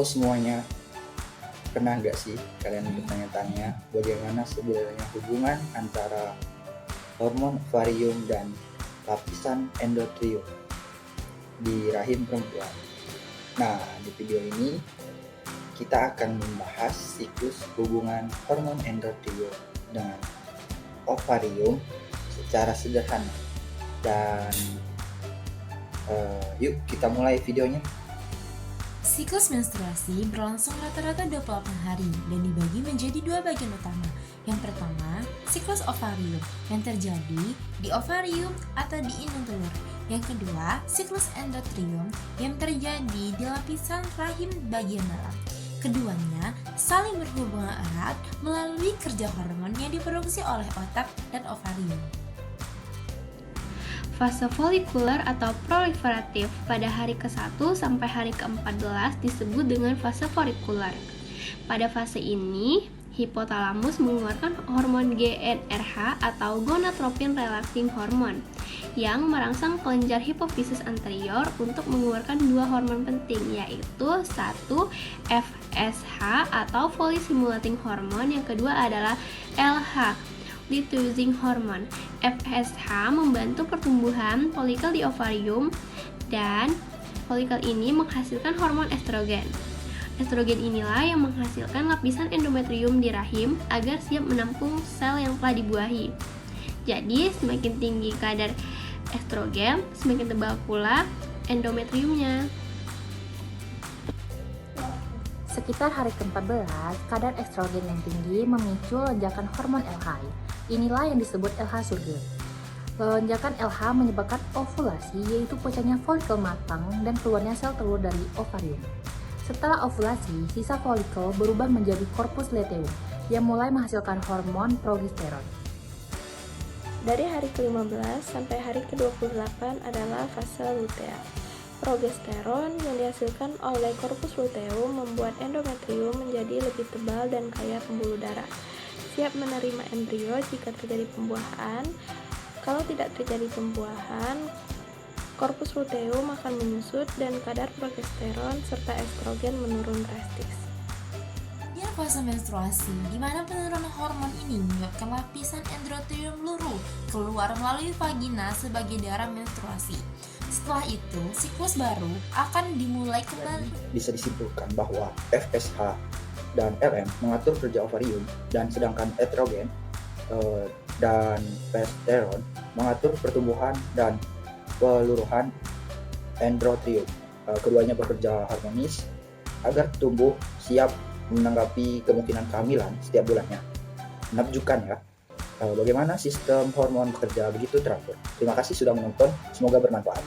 Halo semuanya, pernah nggak sih kalian bertanya-tanya bagaimana sebenarnya hubungan antara hormon ovarium dan lapisan endometrium di rahim perempuan? Nah, di video ini kita akan membahas siklus hubungan hormon endometrium dengan ovarium secara sederhana. Dan yuk kita mulai videonya. Siklus menstruasi berlangsung rata-rata 28 hari dan dibagi menjadi dua bagian utama. Yang pertama, siklus ovarium yang terjadi di ovarium atau di indung telur. Yang kedua, siklus endometrium yang terjadi di lapisan rahim bagian dalam. Keduanya saling berhubungan erat melalui kerja hormon yang diproduksi oleh otak dan ovarium. Fase folikuler atau proliferatif pada hari ke-1 sampai hari ke-14 disebut dengan fase folikuler. Pada fase ini, hipotalamus mengeluarkan hormon GnRH atau gonadotropin relaxing hormone yang merangsang kelenjar hipofisis anterior untuk mengeluarkan dua hormon penting, yaitu satu FSH atau follicle stimulating hormone, yang kedua adalah LH luteinizing hormone. FSH membantu pertumbuhan folikel di ovarium dan folikel ini menghasilkan hormon estrogen. Estrogen inilah yang menghasilkan lapisan endometrium di rahim agar siap menampung sel yang telah dibuahi. Jadi, semakin tinggi kadar estrogen, semakin tebal pula endometriumnya. Sekitar hari ke-14, kadar estrogen yang tinggi memicu lonjakan hormon LH. Inilah yang disebut LH surga. Lonjakan LH menyebabkan ovulasi, yaitu pecahnya folikel matang dan keluarnya sel telur dari ovarium. Setelah ovulasi, sisa folikel berubah menjadi corpus luteum yang mulai menghasilkan hormon progesteron. Dari hari ke-15 sampai hari ke-28 adalah fase lutea. Progesteron yang dihasilkan oleh corpus luteum membuat endometrium menjadi lebih tebal dan kaya pembuluh darah, siap menerima embrio jika terjadi pembuahan. Kalau tidak terjadi pembuahan, corpus luteum akan menyusut dan kadar progesteron serta estrogen menurun drastis. Di fase menstruasi, di mana penurunan hormon ini menyebabkan lapisan endometrium luruh keluar melalui vagina sebagai darah menstruasi. Setelah itu, siklus baru akan dimulai kembali. Bisa disimpulkan bahwa FSH dan LM mengatur kerja ovarium, dan sedangkan estrogen dan progesteron mengatur pertumbuhan dan peluruhan endometrium. Keduanya bekerja harmonis agar tumbuh siap menanggapi kemungkinan kehamilan setiap bulannya. Menakjubkan ya, bagaimana sistem hormon bekerja begitu teratur. Terima kasih sudah menonton, semoga bermanfaat.